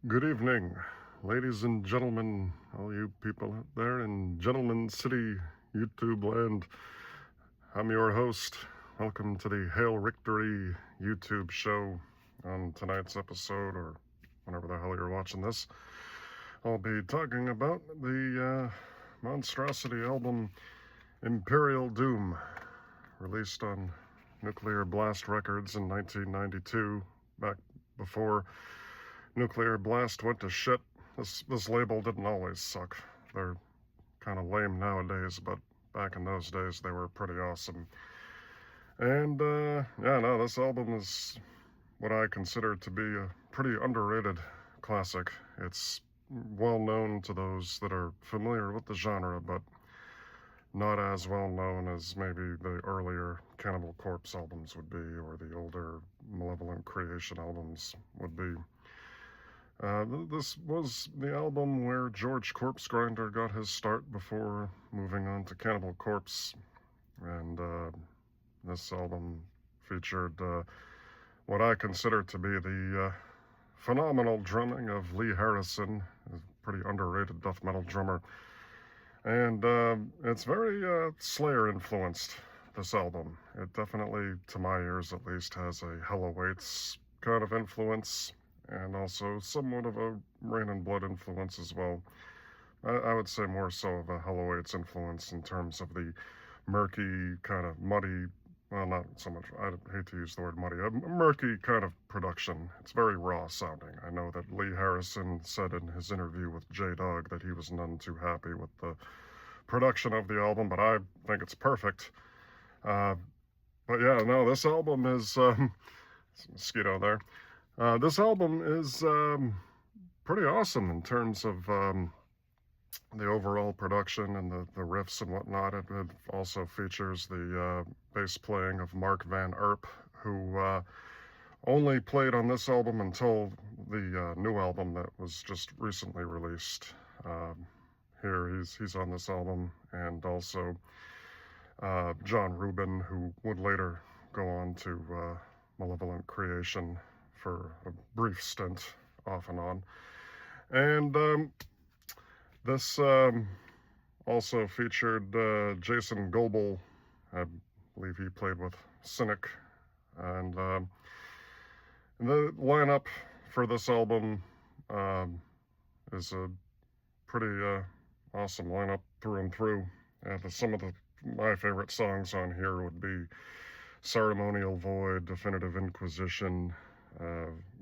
Good evening, ladies and gentlemen, all you people out there in Gentleman City, YouTube land. I'm your host. Welcome to the Hail Victory YouTube show. On tonight's episode, or whenever the hell you're watching this, I'll be talking about the Monstrosity album Imperial Doom, released on Nuclear Blast Records in 1992, back before Nuclear Blast went to shit. This label didn't always suck. They're kind of lame nowadays, but back in those days they were pretty awesome. And this album is what I consider to be a pretty underrated classic. It's well known to those that are familiar with the genre, but not as well known as maybe the earlier Cannibal Corpse albums would be, or the older Malevolent Creation albums would be. This was the album where George Corpsegrinder got his start before moving on to Cannibal Corpse. And this album featured what I consider to be the phenomenal drumming of Lee Harrison, a pretty underrated death metal drummer. And it's very Slayer influenced, this album. It definitely, to my ears at least, has a Hell Awaits kind of influence, and also somewhat of a Rain and Blood influence as well. I would say more so of a Hell Awaits influence in terms of the murky, kind of muddy, well, not so much, I hate to use the word muddy, a murky kind of production. It's very raw sounding. I know that Lee Harrison said in his interview with J-Dog that he was none too happy with the production of the album, but I think it's perfect. But yeah, no, this album is, mosquito there. This album is pretty awesome in terms of the overall production and the riffs and whatnot. It also features the bass playing of Mark Van Erp, who only played on this album until the new album that was just recently released. Here he's on this album, and also John Rubin, who would later go on to Malevolent Creation for a brief stint off and on. And this also featured Jason Goebel. I believe he played with Cynic. And the lineup for this album is a pretty awesome lineup through and through. Some of my favorite songs on here would be Ceremonial Void, Definitive Inquisition,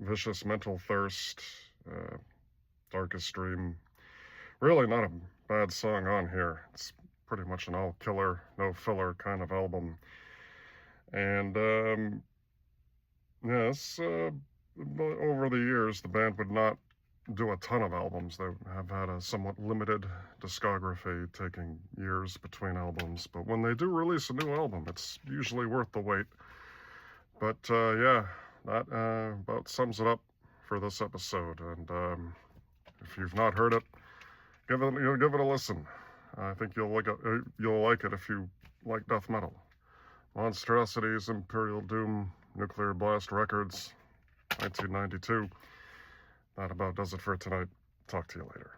Vicious Mental Thirst, Darkest Dream. Really not a bad song on here. It's pretty much an all-killer, no-filler kind of album. And yes, over the years, the band would not do a ton of albums. They have had a somewhat limited discography, taking years between albums. But when they do release a new album, it's usually worth the wait. But yeah, that about sums it up for this episode. And if you've not heard it, give it a listen. I think you'll like it if you like death metal. Monstrosity's Imperial Doom, Nuclear Blast Records, 1992. That about does it for tonight. Talk to you later.